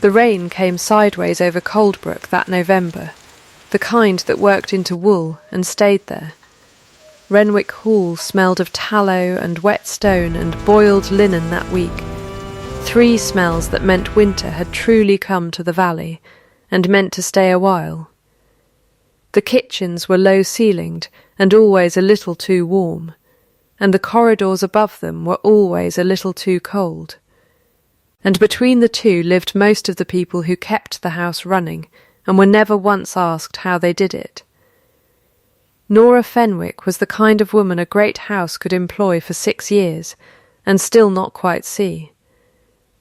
The rain came sideways over Coldbrook that November, the kind that worked into wool and stayed there. Renwick Hall smelled of tallow and wet stone and boiled linen that week, 3 smells that meant winter had truly come to the valley and meant to stay a while. The kitchens were low-ceilinged and always a little too warm, and the corridors above them were always a little too cold. And between the two lived most of the people who kept the house running and were never once asked how they did it. Norah Fenwick was the kind of woman a great house could employ for 6 years and still not quite see.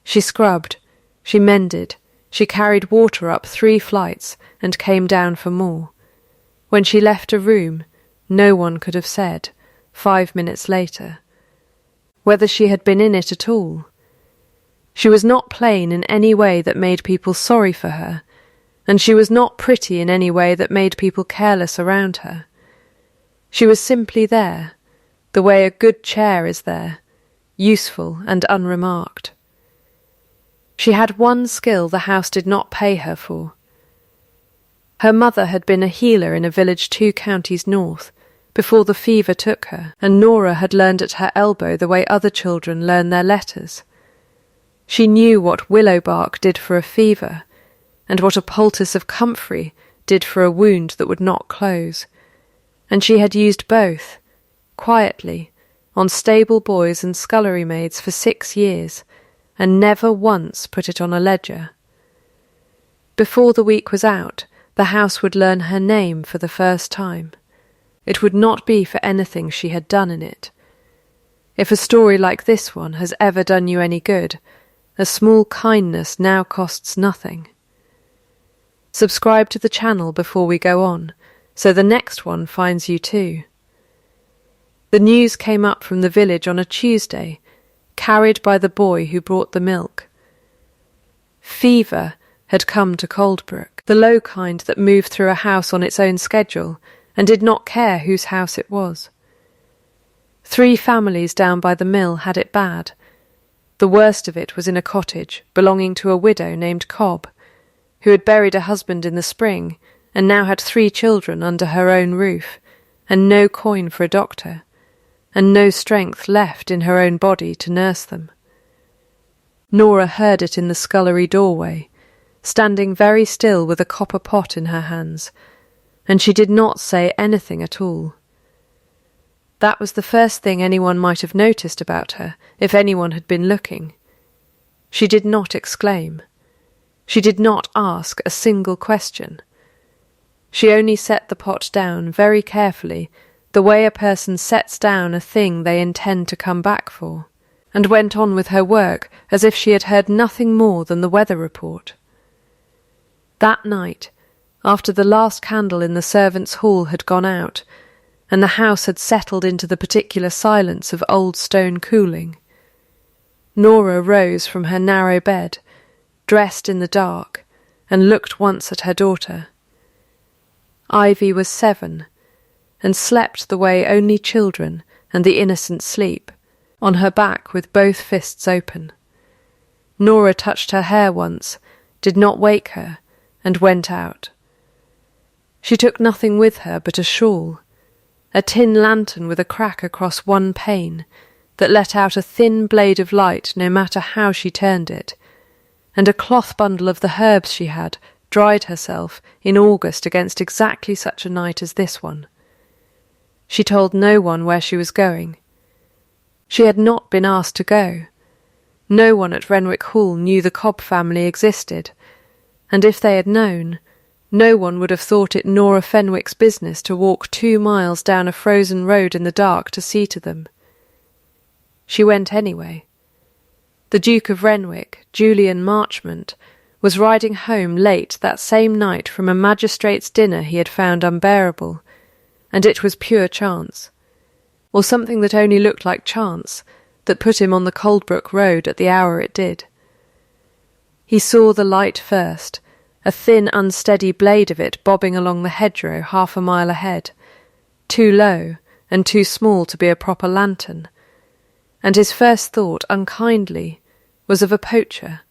She scrubbed, she mended, she carried water up 3 flights and came down for more. When she left a room, no one could have said, 5 minutes later, whether she had been in it at all. She was not plain in any way that made people sorry for her, and she was not pretty in any way that made people careless around her. She was simply there, the way a good chair is there, useful and unremarked. She had one skill the house did not pay her for. Her mother had been a healer in a village 2 counties north, before the fever took her, and Norah had learned at her elbow the way other children learn their letters. She knew what willow bark did for a fever, and what a poultice of comfrey did for a wound that would not close, and she had used both, quietly, on stable boys and scullery maids for 6 years, and never once put it on a ledger. Before the week was out, the house would learn her name for the first time. It would not be for anything she had done in it. If a story like this one has ever done you any good, a small kindness now costs nothing. Subscribe to the channel before we go on, so the next one finds you too. The news came up from the village on a Tuesday, carried by the boy who brought the milk. Fever had come to Coldbrook, the low kind that moved through a house on its own schedule and did not care whose house it was. 3 families down by the mill had it bad. The worst of it was in a cottage belonging to a widow named Cobb, who had buried a husband in the spring and now had 3 children under her own roof, and no coin for a doctor, and no strength left in her own body to nurse them. Norah heard it in the scullery doorway, standing very still with a copper pot in her hands, and she did not say anything at all. That was the first thing anyone might have noticed about her, if anyone had been looking. She did not exclaim. She did not ask a single question. She only set the pot down very carefully, the way a person sets down a thing they intend to come back for, and went on with her work as if she had heard nothing more than the weather report. That night, after the last candle in the servants' hall had gone out, and the house had settled into the particular silence of old stone cooling, Norah rose from her narrow bed, dressed in the dark, and looked once at her daughter. Ivy was 7, and slept the way only children and the innocent sleep, on her back with both fists open. Norah touched her hair once, did not wake her, and went out. She took nothing with her but a shawl, a tin lantern with a crack across one pane that let out a thin blade of light no matter how she turned it, and a cloth bundle of the herbs she had dried herself in August against exactly such a night as this one. She told no one where she was going. She had not been asked to go. No one at Renwick Hall knew the Cobb family existed, and if they had known, no one would have thought it Norah Fenwick's business to walk 2 miles down a frozen road in the dark to see to them. She went anyway. The Duke of Renwick, Julian Marchmont, was riding home late that same night from a magistrate's dinner he had found unbearable, and it was pure chance, or something that only looked like chance, that put him on the Coldbrook road at the hour it did. He saw the light first, a thin, unsteady blade of it bobbing along the hedgerow 1/2 mile ahead, too low and too small to be a proper lantern, and his first thought, unkindly, was of a poacher.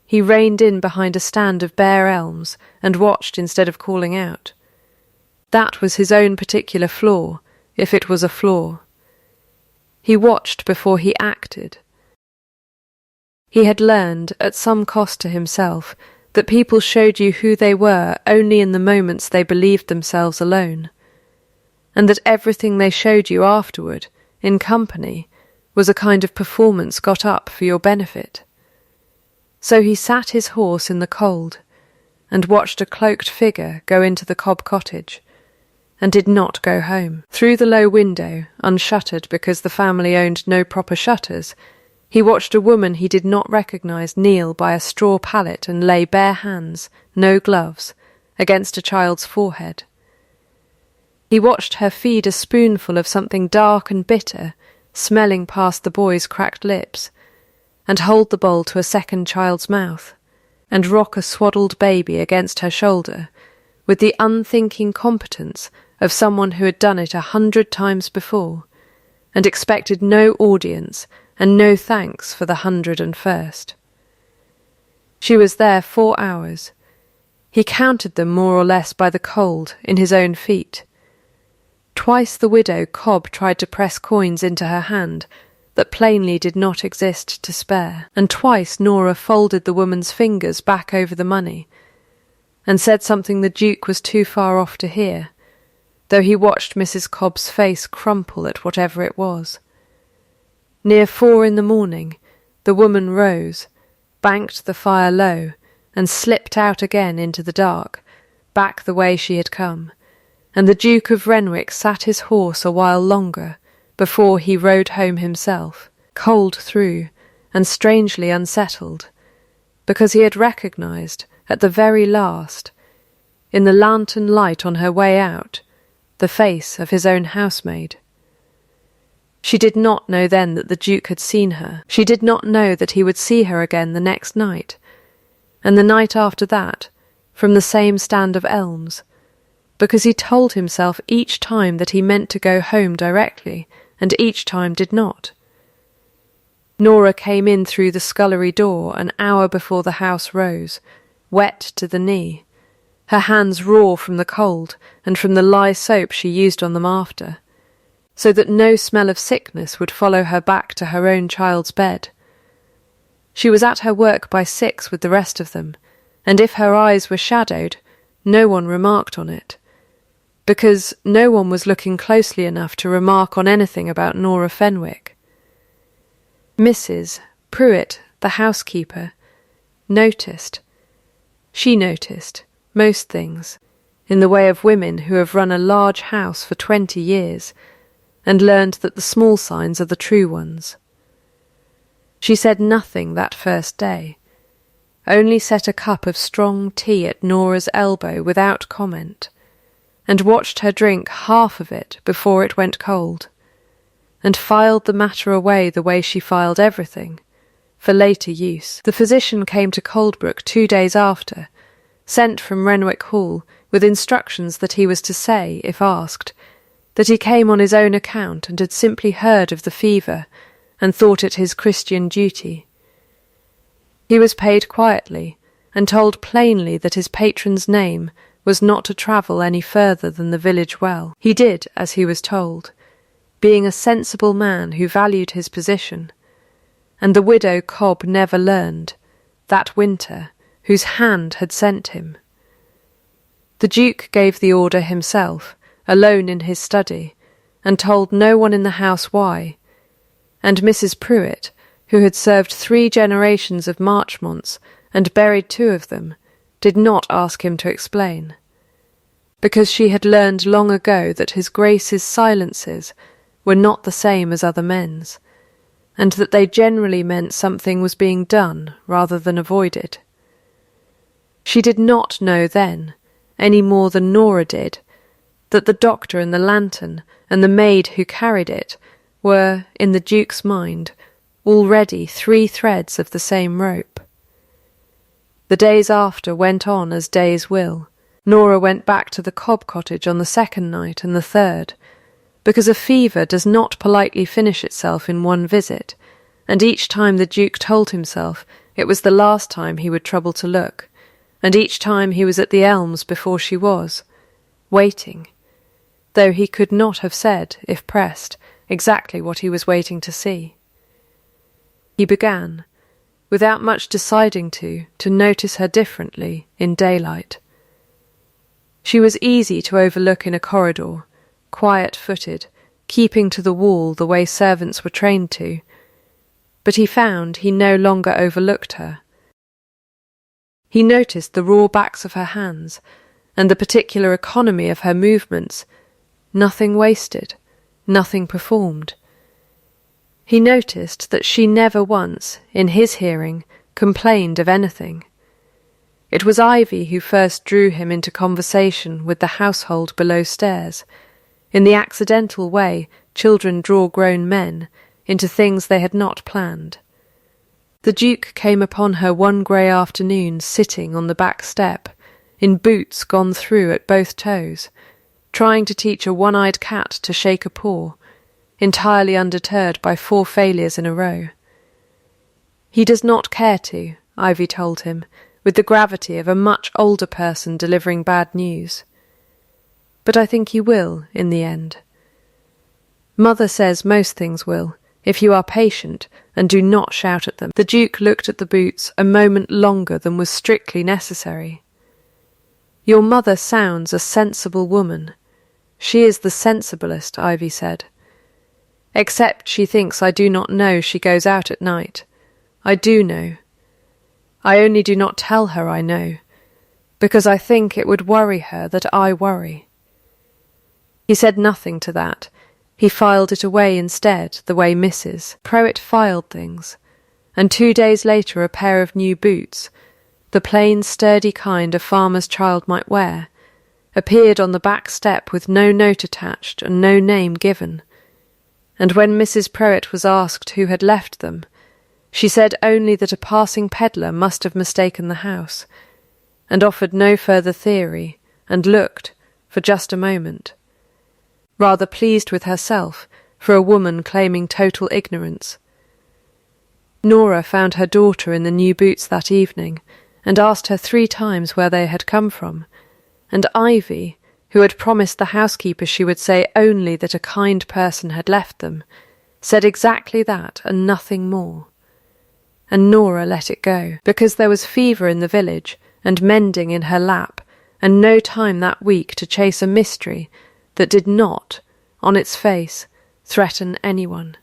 he reined in behind a stand of bare elms and watched instead of calling out. That was his own particular flaw, if it was a flaw. He watched before he acted. He had learned, at some cost to himself, that people showed you who they were only in the moments they believed themselves alone, and that everything they showed you afterward, in company, was a kind of performance got up for your benefit. So he sat his horse in the cold, and watched a cloaked figure go into the Cobb cottage, and did not go home. Through the low window, unshuttered because the family owned no proper shutters, he watched a woman he did not recognise kneel by a straw pallet and lay bare hands, no gloves, against a child's forehead. He watched her feed a spoonful of something dark and bitter, smelling past the boy's cracked lips, and hold the bowl to a second child's mouth, and rock a swaddled baby against her shoulder, with the unthinking competence of someone who had done it 100 times before, and expected no audience and no thanks for the 101st. She was there 4 hours. He counted them more or less by the cold in his own feet. Twice the widow Cobb tried to press coins into her hand that plainly did not exist to spare, and twice Norah folded the woman's fingers back over the money, and said something the Duke was too far off to hear, though he watched Mrs. Cobb's face crumple at whatever it was. Near 4 in the morning, the woman rose, banked the fire low, and slipped out again into the dark, back the way she had come, and the Duke of Renwick sat his horse a while longer before he rode home himself, cold through and strangely unsettled, because he had recognised, at the very last, in the lantern light on her way out, the face of his own housemaid. She did not know then that the Duke had seen her. She did not know that he would see her again the next night, and the night after that, from the same stand of elms, because he told himself each time that he meant to go home directly, and each time did not. Norah came in through the scullery door an hour before the house rose, wet to the knee, her hands raw from the cold and from the lye soap she used on them after, so that no smell of sickness would follow her back to her own child's bed. She was at her work by 6 with the rest of them, and if her eyes were shadowed, no one remarked on it, because no one was looking closely enough to remark on anything about Norah Fenwick. Mrs. Pruitt, the housekeeper, noticed most things, in the way of women who have run a large house for 20 years, and learned that the small signs are the true ones. She said nothing that first day, only set a cup of strong tea at Norah's elbow without comment, and watched her drink half of it before it went cold, and filed the matter away the way she filed everything, for later use. The physician came to Coldbrook 2 days after, sent from Renwick Hall with instructions that he was to say, if asked, that he came on his own account and had simply heard of the fever and thought it his Christian duty. He was paid quietly and told plainly that his patron's name was not to travel any further than the village well. He did as he was told, being a sensible man who valued his position, and the widow Cobb never learned, that winter, whose hand had sent him. The Duke gave the order himself, alone in his study, and told no one in the house why, and Mrs. Pruitt, who had served 3 generations of Marchmonts and buried 2 of them, did not ask him to explain, because she had learned long ago that his Grace's silences were not the same as other men's, and that they generally meant something was being done rather than avoided. She did not know then, any more than Norah did, that the doctor and the lantern and the maid who carried it were, in the Duke's mind, already 3 threads of the same rope. The days after went on as days will. Norah went back to the Cobb cottage on the 2nd night and the 3rd, because a fever does not politely finish itself in one visit, and each time the Duke told himself It was the last time he would trouble to look, and each time he was at the elms before she was, waiting, though he could not have said, if pressed, exactly what he was waiting to see. He began, without much deciding to notice her differently in daylight. She was easy to overlook in a corridor, quiet-footed, keeping to the wall the way servants were trained to, but he found he no longer overlooked her. He noticed the raw backs of her hands and the particular economy of her movements, nothing wasted, nothing performed. He noticed that she never once, in his hearing, complained of anything. It was Ivy who first drew him into conversation with the household below stairs, in the accidental way children draw grown men into things they had not planned. The Duke came upon her one grey afternoon sitting on the back step, in boots gone through at both toes, trying to teach a one-eyed cat to shake a paw, entirely undeterred by 4 failures in a row. He does not care to, Ivy told him, with the gravity of a much older person delivering bad news. But I think he will, in the end. Mother says most things will, if you are patient and do not shout at them. The Duke looked at the boots a moment longer than was strictly necessary. Your mother sounds a sensible woman. She is the sensiblest, Ivy said. Except she thinks I do not know she goes out at night. I do know. I only do not tell her I know, because I think it would worry her that I worry. He said nothing to that. He filed it away instead, the way Mrs. Prowett filed things, and 2 days later a pair of new boots, the plain, sturdy kind a farmer's child might wear, appeared on the back step with no note attached and no name given, and when Mrs. Prowett was asked who had left them, she said only that a passing pedlar must have mistaken the house, and offered no further theory, and looked, for just a moment, rather pleased with herself for a woman claiming total ignorance. Norah found her daughter in the new boots that evening, and asked her 3 times where they had come from, and Ivy, who had promised the housekeeper she would say only that a kind person had left them, said exactly that and nothing more. And Norah let it go, because there was fever in the village, and mending in her lap, and no time that week to chase a mystery that did not, on its face, threaten anyone.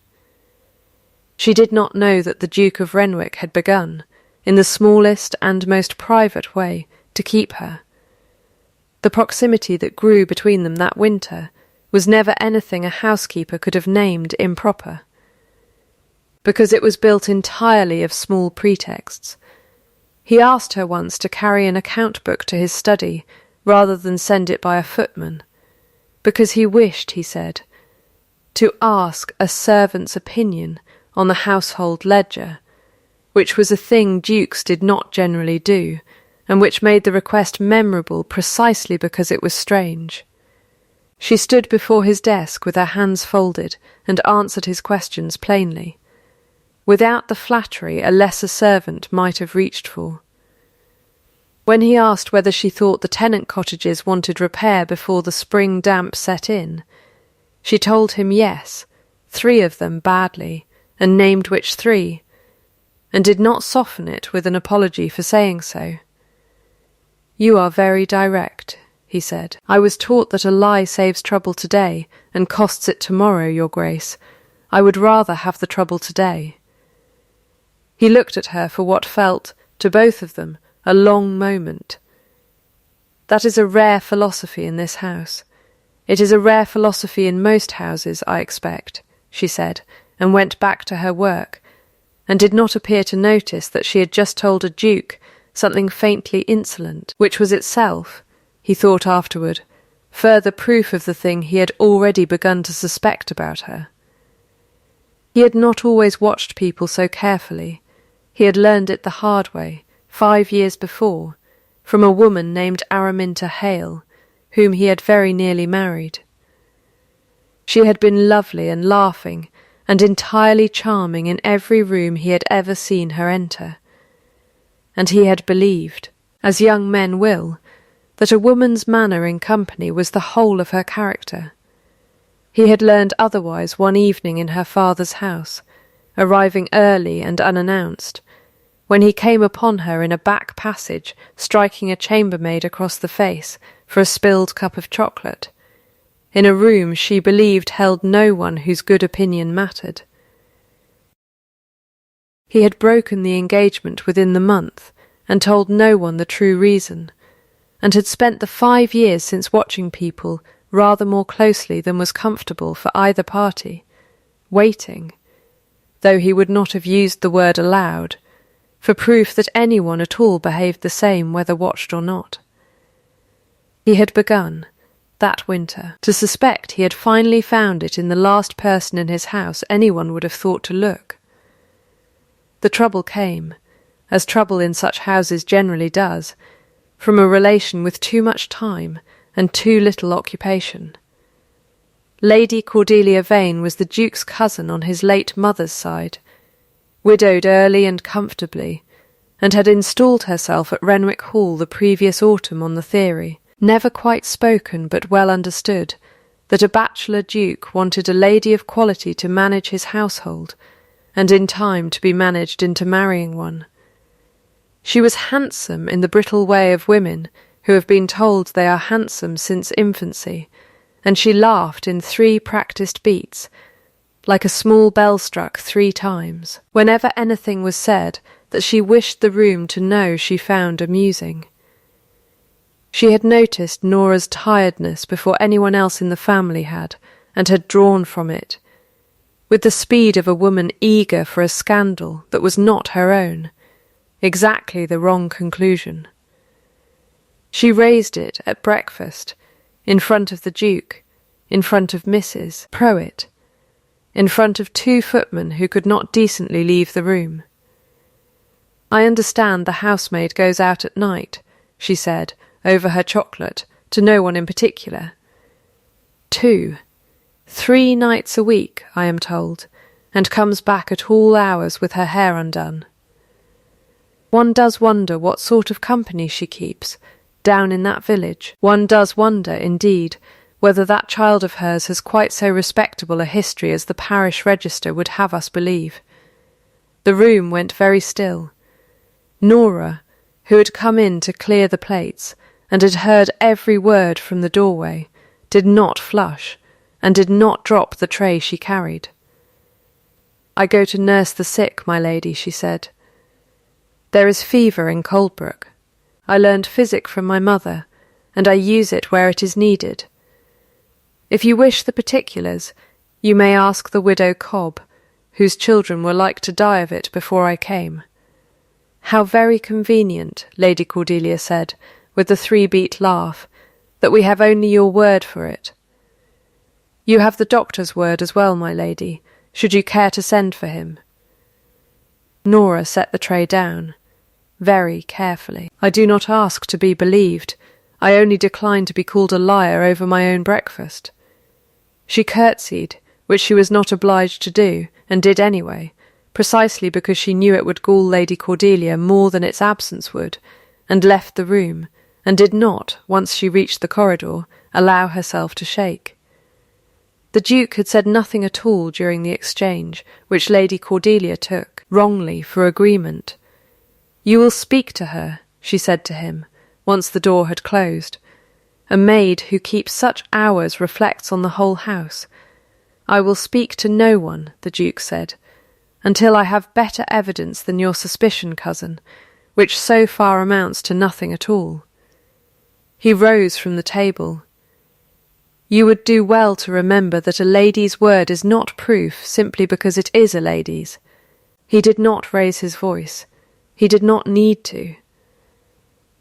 She did not know that the Duke of Renwick had begun, in the smallest and most private way, to keep her. The proximity that grew between them that winter was never anything a housekeeper could have named improper, because it was built entirely of small pretexts. He asked her once to carry an account book to his study rather than send it by a footman, because he wished, he said, to ask a servant's opinion on the household ledger, which was a thing dukes did not generally do, and which made the request memorable precisely because it was strange. She stood before his desk with her hands folded and answered his questions plainly, without the flattery a lesser servant might have reached for. When he asked whether she thought the tenant cottages wanted repair before the spring damp set in, she told him yes, 3 of them badly, and named which 3, and did not soften it with an apology for saying so. You are very direct, he said. I was taught that a lie saves trouble today and costs it tomorrow, your grace. I would rather have the trouble today. He looked at her for what felt, to both of them, a long moment. That is a rare philosophy in this house. It is a rare philosophy in most houses, I expect, she said, and went back to her work, and did not appear to notice that she had just told a duke something faintly insolent, which was itself, he thought afterward, further proof of the thing he had already begun to suspect about her. He had not always watched people so carefully. He had learned it the hard way, 5 years before, from a woman named Araminta Hale, whom he had very nearly married. She had been lovely and laughing, and entirely charming in every room he had ever seen her enter, and he had believed, as young men will, that a woman's manner in company was the whole of her character. He had learned otherwise one evening in her father's house, arriving early and unannounced, when he came upon her in a back passage striking a chambermaid across the face for a spilled cup of chocolate, in a room she believed held no one whose good opinion mattered. He had broken the engagement within the month and told no one the true reason, and had spent the 5 years since watching people rather more closely than was comfortable for either party, waiting, though he would not have used the word aloud, for proof that anyone at all behaved the same whether watched or not. He had begun, that winter, to suspect he had finally found it in the last person in his house anyone would have thought to look. The trouble came, as trouble in such houses generally does, from a relation with too much time and too little occupation. Lady Cordelia Vane was the Duke's cousin on his late mother's side, widowed early and comfortably, and had installed herself at Renwick Hall the previous autumn on the theory, never quite spoken but well understood, that a bachelor duke wanted a lady of quality to manage his household, and in time to be managed into marrying one. She was handsome in the brittle way of women who have been told they are handsome since infancy, and she laughed in 3 practised beats, like a small bell struck 3 times, whenever anything was said that she wished the room to know she found amusing. She had noticed Norah's tiredness before anyone else in the family had, and had drawn from it, with the speed of a woman eager for a scandal that was not her own, exactly the wrong conclusion. She raised it at breakfast, in front of the Duke, in front of Mrs. Prowett, in front of 2 footmen who could not decently leave the room. "I understand the housemaid goes out at night," she said, over her chocolate, to no one in particular. 2, 3 nights a week, I am told, and comes back at all hours with her hair undone. One does wonder what sort of company she keeps, down in that village. One does wonder, indeed, whether that child of hers has quite so respectable a history as the parish register would have us believe. The room went very still. Norah, who had come in to clear the plates, and had heard every word from the doorway, did not flush, and did not drop the tray she carried. "I go to nurse the sick, my lady," she said. "There is fever in Coldbrook. I learned physic from my mother, and I use it where it is needed. If you wish the particulars, you may ask the widow Cobb, whose children were like to die of it before I came." "How very convenient," Lady Cordelia said, with the 3-beat laugh, "that we have only your word for it." "You have the doctor's word as well, my lady, should you care to send for him." Norah set the tray down, very carefully. "I do not ask to be believed. I only decline to be called a liar over my own breakfast." She curtsied, which she was not obliged to do, and did anyway, precisely because she knew it would gall Lady Cordelia more than its absence would, and left the room, and did not, once she reached the corridor, allow herself to shake. The Duke had said nothing at all during the exchange, which Lady Cordelia took, wrongly, for agreement. "You will speak to her," she said to him, once the door had closed. "A maid who keeps such hours reflects on the whole house." "I will speak to no one," the Duke said, "until I have better evidence than your suspicion, cousin, which so far amounts to nothing at all." He rose from the table. "You would do well to remember that a lady's word is not proof simply because it is a lady's." He did not raise his voice. He did not need to.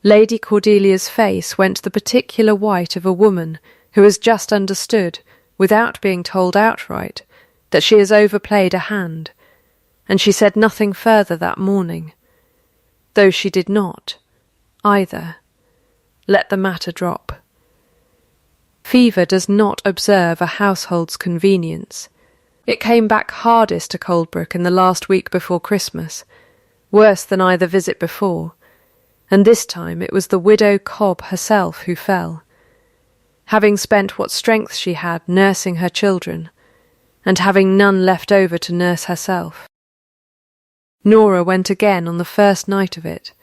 Lady Cordelia's face went the particular white of a woman who has just understood, without being told outright, that she has overplayed a hand, and she said nothing further that morning, though she did not, either, let the matter drop. Fever does not observe a household's convenience. It came back hardest to Coldbrook in the last week before Christmas, worse than either visit before, and this time it was the widow Cobb herself who fell, having spent what strength she had nursing her children, and having none left over to nurse herself. Norah went again on the first night of it,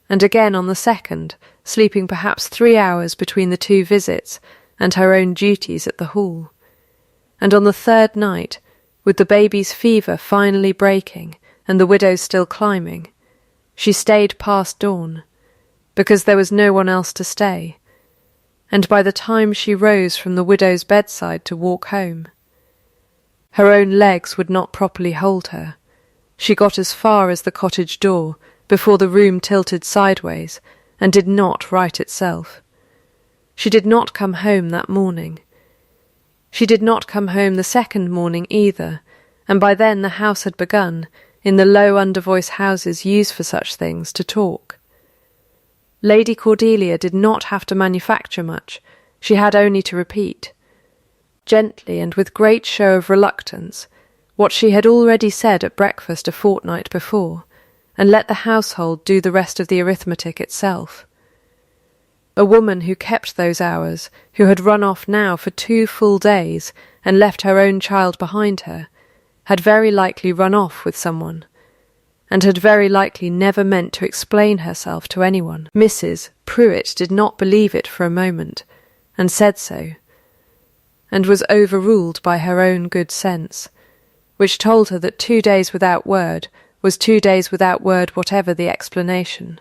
and again on the second, sleeping perhaps 3 hours between the 2 visits and her own duties at the Hall. And on the third night, with the baby's fever finally breaking and the widow still climbing, she stayed past dawn, because there was no one else to stay, and by the time she rose from the widow's bedside to walk home, her own legs would not properly hold her. She got as far as the cottage door before the room tilted sideways and did not right itself. She did not come home that morning. She did not come home the second morning either, and by then the house had begun, in the low undervoice houses used for such things, to talk. Lady Cordelia did not have to manufacture much, she had only to repeat, gently and with great show of reluctance, what she had already said at breakfast a fortnight before, and let the household do the rest of the arithmetic itself. A woman who kept those hours, who had run off now for 2 full days and left her own child behind her, had very likely run off with someone, and had very likely never meant to explain herself to anyone. Mrs. Pruitt did not believe it for a moment, and said so, and was overruled by her own good sense, which told her that 2 days without word was 2 days without word whatever the explanation,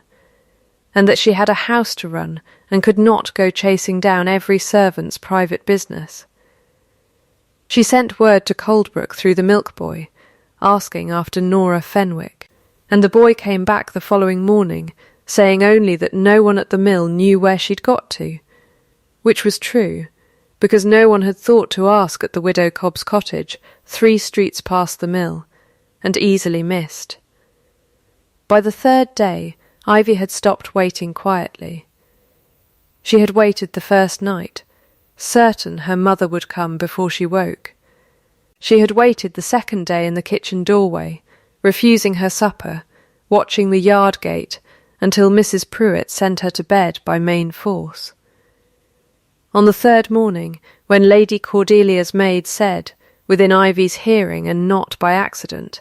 and that she had a house to run and could not go chasing down every servant's private business. She sent word to Coldbrook through the milk boy, asking after Norah Fenwick, and the boy came back the following morning, saying only that no one at the mill knew where she'd got to, which was true, because no one had thought to ask at the widow Cobb's cottage, 3 streets past the mill, and easily missed. By the third day, Ivy had stopped waiting quietly. She had waited the first night, certain her mother would come before she woke. She had waited the second day in the kitchen doorway, refusing her supper, watching the yard gate until Mrs. Pruitt sent her to bed by main force. On the third morning, when Lady Cordelia's maid said, within Ivy's hearing and not by accident,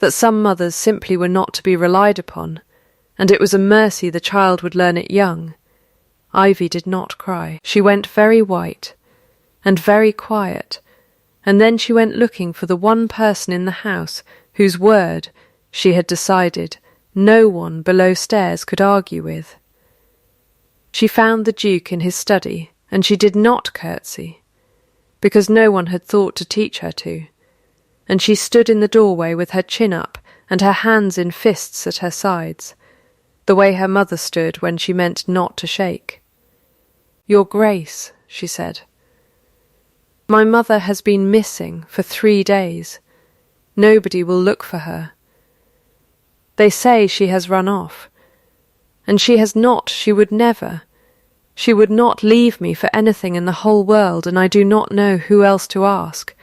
that some mothers simply were not to be relied upon, and it was a mercy the child would learn it young, Ivy did not cry. She went very white and very quiet, and then she went looking for the one person in the house whose word, she had decided, no one below stairs could argue with. She found the Duke in his study, and she did not curtsy, because no one had thought to teach her to, and she stood in the doorway with her chin up and her hands in fists at her sides, the way her mother stood when she meant not to shake. "Your Grace," she said, "my mother has been missing for 3 days. Nobody will look for her. They say she has run off, and she has not, she would never. She would not leave me for anything in the whole world, and I do not know who else to ask,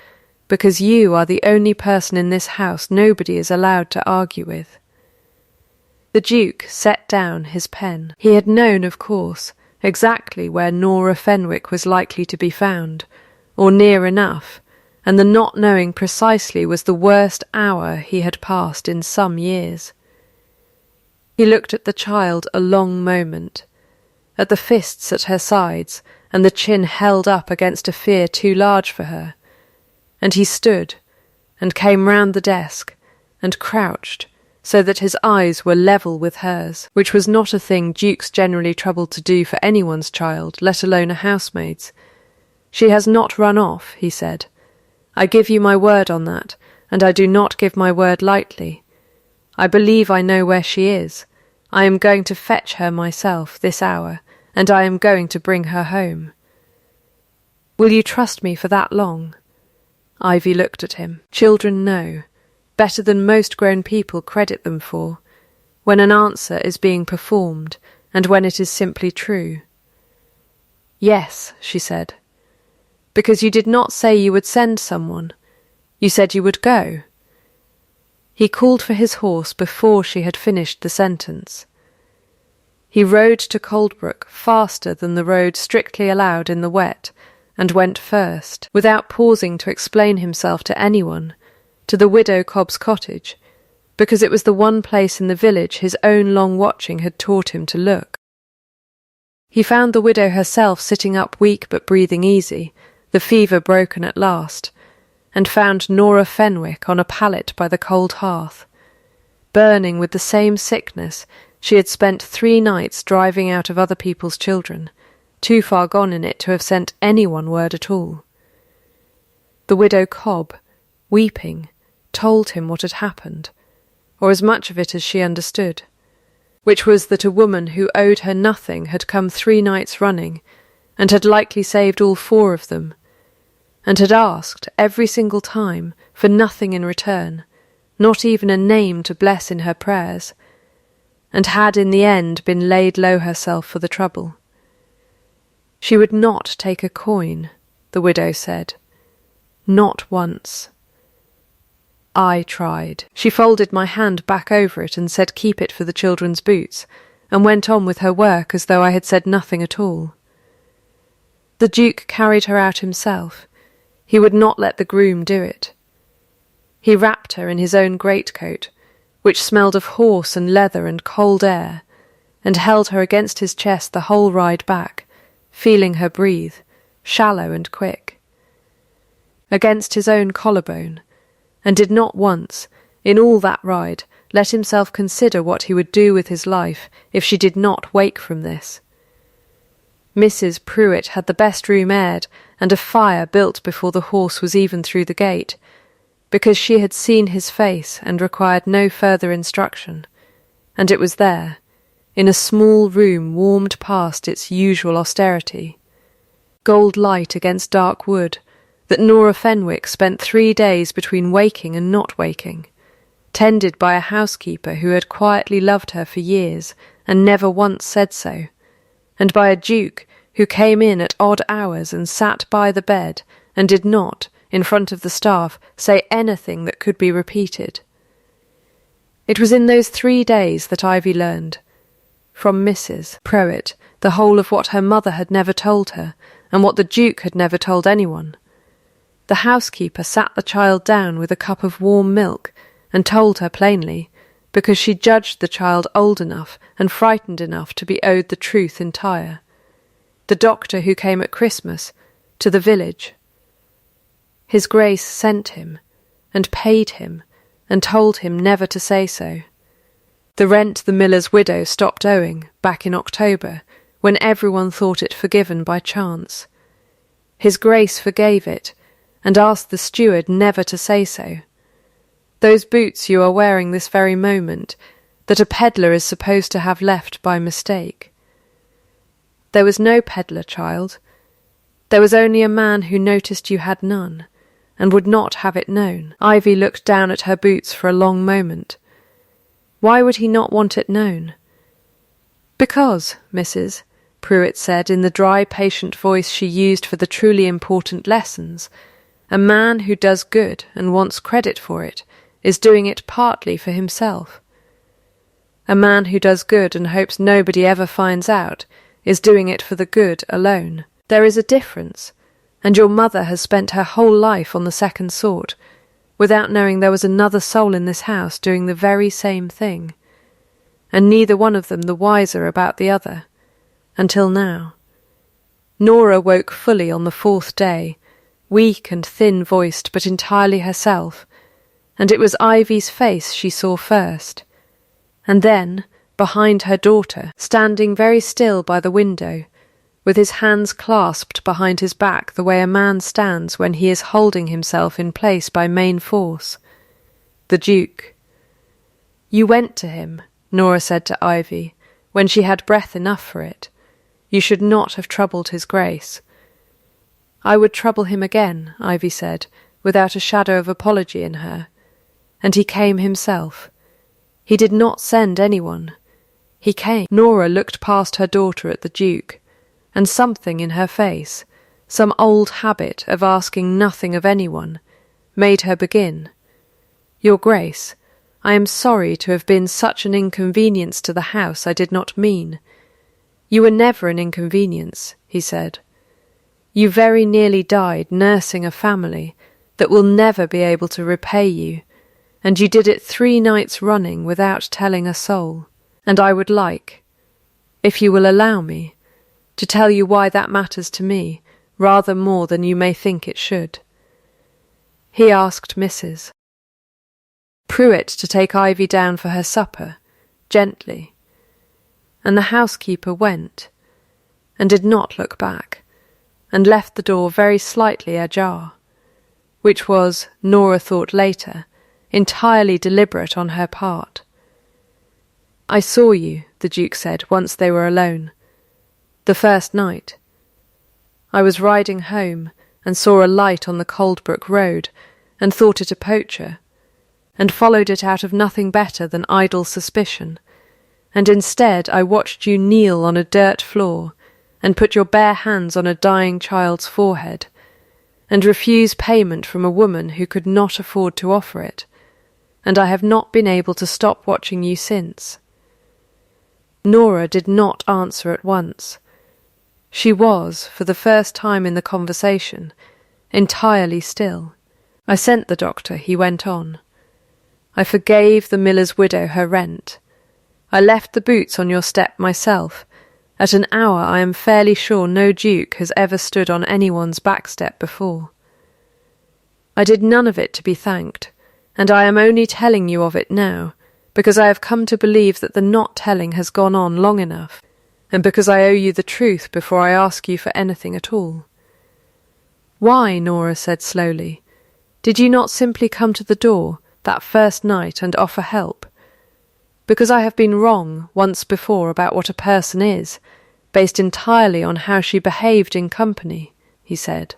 because you are the only person in this house nobody is allowed to argue with." The Duke set down his pen. He had known, of course, exactly where Norah Fenwick was likely to be found, or near enough, and the not knowing precisely was the worst hour he had passed in some years. He looked at the child a long moment, at the fists at her sides and the chin held up against a fear too large for her, and he stood and came round the desk and crouched so that his eyes were level with hers, which was not a thing dukes generally troubled to do for anyone's child, let alone a housemaid's. "She has not run off," he said. "I give you my word on that, and I do not give my word lightly. I believe I know where she is. I am going to fetch her myself this hour, and I am going to bring her home. Will you trust me for that long?" Ivy looked at him. Children know, better than most grown people credit them for, when an answer is being performed and when it is simply true. "Yes," she said, "because you did not say you would send someone. You said you would go." He called for his horse before she had finished the sentence. He rode to Coldbrook faster than the road strictly allowed in the wet, and went first, without pausing to explain himself to anyone, to the widow Cobb's cottage, because it was the one place in the village his own long watching had taught him to look. He found the widow herself sitting up weak but breathing easy, the fever broken at last, and found Norah Fenwick on a pallet by the cold hearth. Burning with the same sickness, she had spent 3 nights driving out of other people's children, too far gone in it to have sent anyone word at all. The widow Cobb, weeping, told him what had happened, or as much of it as she understood, which was that a woman who owed her nothing had come 3 nights running, and had likely saved all 4 of them, and had asked every single time for nothing in return, not even a name to bless in her prayers, and had in the end been laid low herself for the trouble. She would not take a coin, the widow said. Not once. I tried. She folded my hand back over it and said keep it for the children's boots, and went on with her work as though I had said nothing at all. The Duke carried her out himself. He would not let the groom do it. He wrapped her in his own greatcoat, which smelled of horse and leather and cold air, and held her against his chest the whole ride back, feeling her breathe, shallow and quick, against his own collarbone, and did not once, in all that ride, let himself consider what he would do with his life if she did not wake from this. Mrs. Pruitt had the best room aired and a fire built before the horse was even through the gate, because she had seen his face and required no further instruction, and it was there, in a small room warmed past its usual austerity, gold light against dark wood, that Norah Fenwick spent 3 days between waking and not waking, tended by a housekeeper who had quietly loved her for years and never once said so, and by a duke who came in at odd hours and sat by the bed and did not, in front of the staff, say anything that could be repeated. It was in those 3 days that Ivy learned, from Mrs. Pruitt, the whole of what her mother had never told her, and what the Duke had never told anyone. The housekeeper sat the child down with a cup of warm milk, and told her plainly, because she judged the child old enough and frightened enough to be owed the truth entire. The doctor who came at Christmas, to the village. His Grace sent him, and paid him, and told him never to say so. The rent the miller's widow stopped owing, back in October, when everyone thought it forgiven by chance. His Grace forgave it, and asked the steward never to say so. Those boots you are wearing this very moment, that a pedlar is supposed to have left by mistake. There was no pedlar, child. There was only a man who noticed you had none, and would not have it known. Ivy looked down at her boots for a long moment. Why would he not want it known? Because, Mrs., Pruitt said in the dry, patient voice she used for the truly important lessons, a man who does good and wants credit for it is doing it partly for himself. A man who does good and hopes nobody ever finds out is doing it for the good alone. There is a difference, and your mother has spent her whole life on the second sort, without knowing there was another soul in this house doing the very same thing, and neither one of them the wiser about the other, until now. Norah woke fully on the 4th day, weak and thin-voiced but entirely herself, and it was Ivy's face she saw first, and then, behind her daughter, standing very still by the window, with his hands clasped behind his back the way a man stands when he is holding himself in place by main force, the Duke. You went to him, Norah said to Ivy, when she had breath enough for it. You should not have troubled his Grace. I would trouble him again, Ivy said, without a shadow of apology in her. And he came himself. He did not send anyone. He came. Norah looked past her daughter at the Duke, and something in her face, some old habit of asking nothing of anyone, made her begin. Your Grace, I am sorry to have been such an inconvenience to the house I did not mean. You were never an inconvenience, he said. You very nearly died nursing a family that will never be able to repay you, and you did it 3 nights running without telling a soul. And I would like, if you will allow me, to tell you why that matters to me rather more than you may think it should. He asked Mrs. Pruitt to take Ivy down for her supper, gently, and the housekeeper went, and did not look back, and left the door very slightly ajar, which was, Norah thought later, entirely deliberate on her part. I saw you, the Duke said, once they were alone. The first night. I was riding home and saw a light on the Coldbrook road and thought it a poacher, and followed it out of nothing better than idle suspicion, and instead I watched you kneel on a dirt floor and put your bare hands on a dying child's forehead, and refuse payment from a woman who could not afford to offer it, and I have not been able to stop watching you since. Norah did not answer at once. She was, for the first time in the conversation, entirely still. I sent the doctor, he went on. I forgave the miller's widow her rent. I left the boots on your step myself, at an hour I am fairly sure no duke has ever stood on anyone's back step before. I did none of it to be thanked, and I am only telling you of it now, because I have come to believe that the not telling has gone on long enough, and because I owe you the truth before I ask you for anything at all. Why, Norah said slowly, did you not simply come to the door that first night and offer help? Because I have been wrong once before about what a person is, based entirely on how she behaved in company, he said.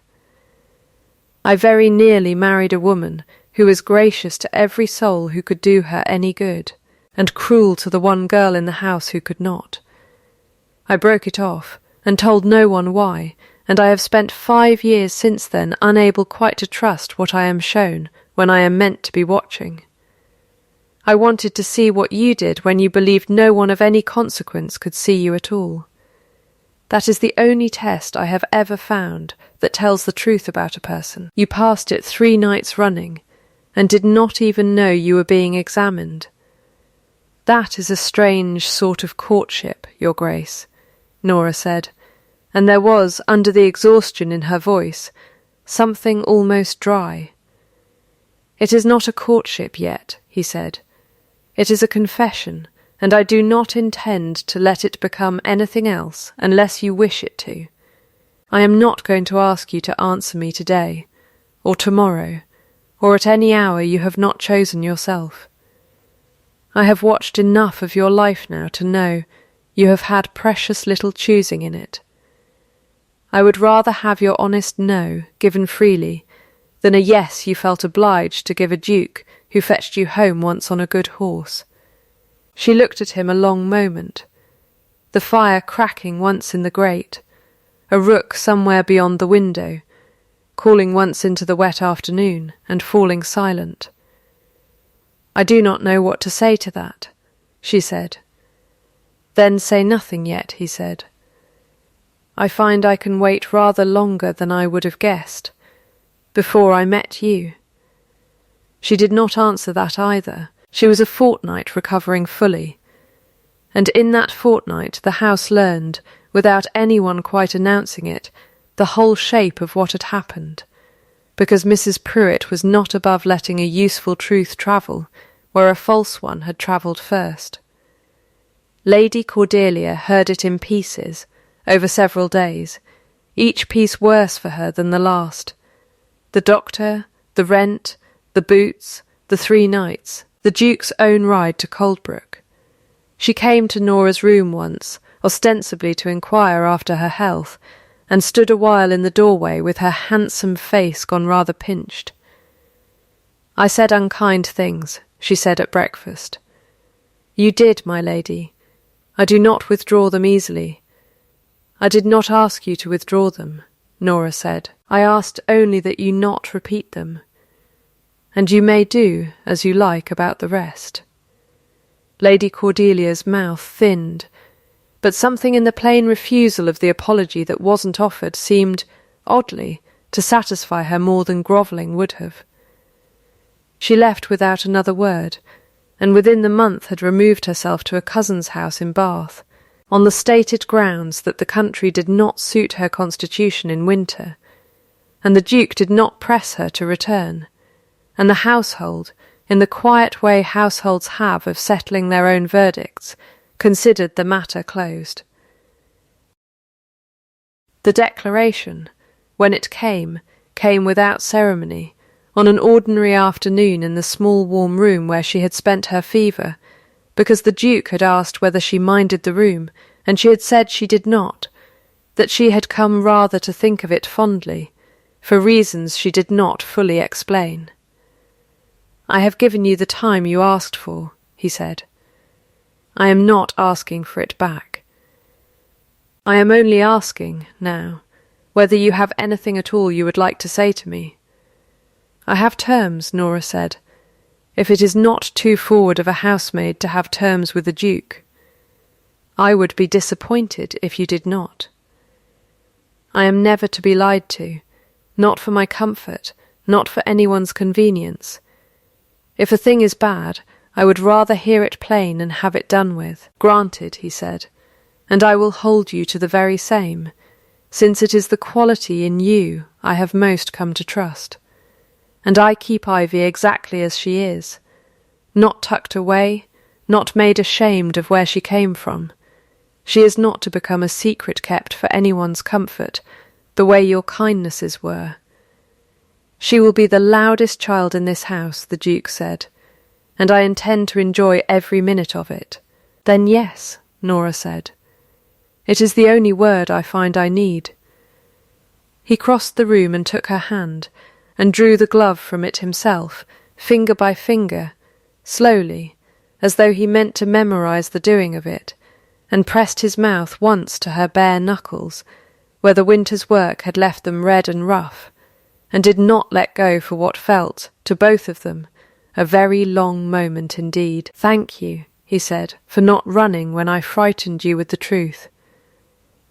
I very nearly married a woman who was gracious to every soul who could do her any good, and cruel to the one girl in the house who could not. I broke it off, and told no one why, and I have spent 5 years since then unable quite to trust what I am shown when I am meant to be watching. I wanted to see what you did when you believed no one of any consequence could see you at all. That is the only test I have ever found that tells the truth about a person. You passed it 3 nights running, and did not even know you were being examined. That is a strange sort of courtship, Your Grace, Norah said, and there was, under the exhaustion in her voice, something almost dry. It is not a courtship yet, he said. It is a confession, and I do not intend to let it become anything else unless you wish it to. I am not going to ask you to answer me today, or tomorrow, or at any hour you have not chosen yourself. I have watched enough of your life now to know you have had precious little choosing in it. I would rather have your honest no given freely than a yes you felt obliged to give a duke who fetched you home once on a good horse. She looked at him a long moment, the fire cracking once in the grate, a rook somewhere beyond the window, calling once into the wet afternoon and falling silent. I do not know what to say to that, she said. Then say nothing yet, he said. I find I can wait rather longer than I would have guessed, before I met you. She did not answer that either. She was a fortnight recovering fully, and in that fortnight the house learned, without anyone quite announcing it, the whole shape of what had happened, because Mrs. Pruitt was not above letting a useful truth travel where a false one had travelled first. Lady Cordelia heard it in pieces, over several days, each piece worse for her than the last. The doctor, the rent, the boots, the 3 nights, the Duke's own ride to Coldbrook. She came to Norah's room once, ostensibly to inquire after her health, and stood a while in the doorway with her handsome face gone rather pinched. I said unkind things, she said at breakfast. You did, my lady. I do not withdraw them easily. I did not ask you to withdraw them, Norah said. I asked only that you not repeat them. And you may do as you like about the rest. Lady Cordelia's mouth thinned. but something in the plain refusal of the apology that wasn't offered seemed, oddly, to satisfy her more than grovelling would have. She left without another word, and within the month had removed herself to a cousin's house in Bath, on the stated grounds that the country did not suit her constitution in winter, and the Duke did not press her to return, and the household, in the quiet way households have of settling their own verdicts, considered the matter closed. The declaration, when it came without ceremony, on an ordinary afternoon in the small warm room where she had spent her fever, because the Duke had asked whether she minded the room, and she had said she did not, that she had come rather to think of it fondly, for reasons she did not fully explain. "I have given you the time you asked for," he said. "I am not asking for it back. I am only asking, now, whether you have anything at all you would like to say to me." "I have terms," Norah said, "if it is not too forward of a housemaid to have terms with the Duke. I would be disappointed if you did not. I am never to be lied to, not for my comfort, not for anyone's convenience. If a thing is bad, I would rather hear it plain and have it done with." "Granted," he said, "and I will hold you to the very same, since it is the quality in you I have most come to trust. And I keep Ivy exactly as she is, not tucked away, not made ashamed of where she came from. She is not to become a secret kept for anyone's comfort, the way your kindnesses were. She will be the loudest child in this house," the Duke said, "and I intend to enjoy every minute of it." "Then yes," Norah said. "It is the only word I find I need." He crossed the room and took her hand, and drew the glove from it himself, finger by finger, slowly, as though he meant to memorize the doing of it, and pressed his mouth once to her bare knuckles, where the winter's work had left them red and rough, and did not let go for what felt, to both of them, a very long moment indeed. "Thank you," he said, "for not running when I frightened you with the truth."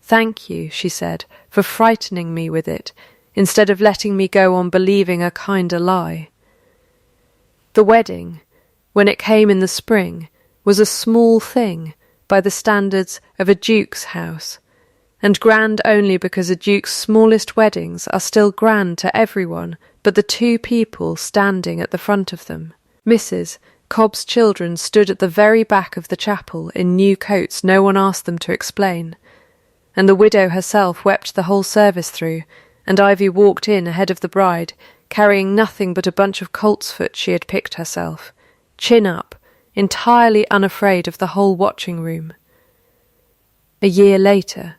"Thank you," she said, "for frightening me with it, instead of letting me go on believing a kinder lie." The wedding, when it came in the spring, was a small thing by the standards of a duke's house, and grand only because a duke's smallest weddings are still grand to everyone but the two people standing at the front of them. Mrs. Cobb's children stood at the very back of the chapel in new coats no one asked them to explain, and the widow herself wept the whole service through, and Ivy walked in ahead of the bride, carrying nothing but a bunch of coltsfoot she had picked herself, chin up, entirely unafraid of the whole watching-room. A year later,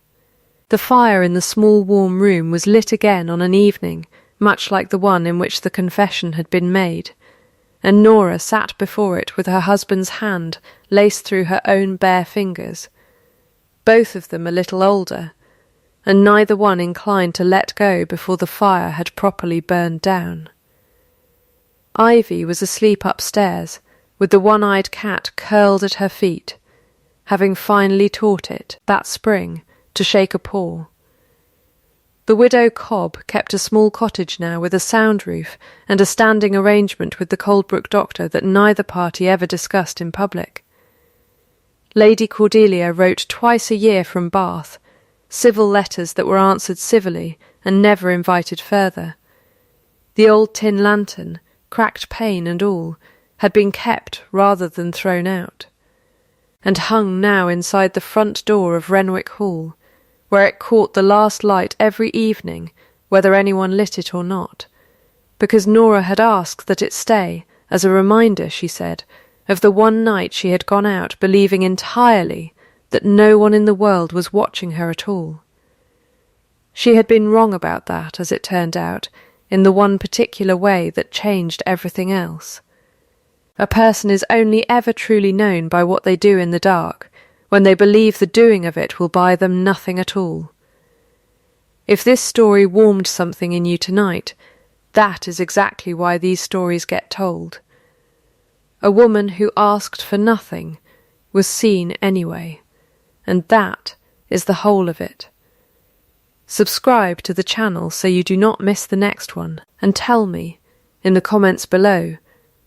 the fire in the small warm room was lit again on an evening much like the one in which the confession had been made, and Norah sat before it with her husband's hand laced through her own bare fingers, both of them a little older, and neither one inclined to let go before the fire had properly burned down. Ivy was asleep upstairs, with the one-eyed cat curled at her feet, having finally taught it, that spring, to shake a paw. The widow Cobb kept a small cottage now with a sound roof and a standing arrangement with the Coldbrook doctor that neither party ever discussed in public. Lady Cordelia wrote twice a year from Bath, civil letters that were answered civilly and never invited further. The old tin lantern, cracked pane and all, had been kept rather than thrown out, and hung now inside the front door of Renwick Hall, where it caught the last light every evening, whether anyone lit it or not, because Norah had asked that it stay, as a reminder, she said, of the one night she had gone out believing entirely that no one in the world was watching her at all. She had been wrong about that, as it turned out, in the one particular way that changed everything else. A person is only ever truly known by what they do in the dark, when they believe the doing of it will buy them nothing at all. If this story warmed something in you tonight, that is exactly why these stories get told. A woman who asked for nothing was seen anyway, and that is the whole of it. Subscribe to the channel so you do not miss the next one, and tell me, in the comments below,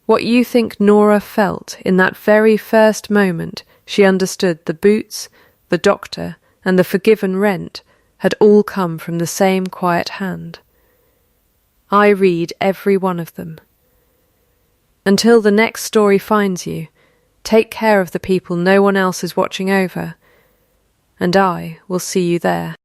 what you think Norah felt in that very first moment she understood the boots, the doctor, and the forgiven rent had all come from the same quiet hand. I read every one of them. Until the next story finds you, take care of the people no one else is watching over, and I will see you there.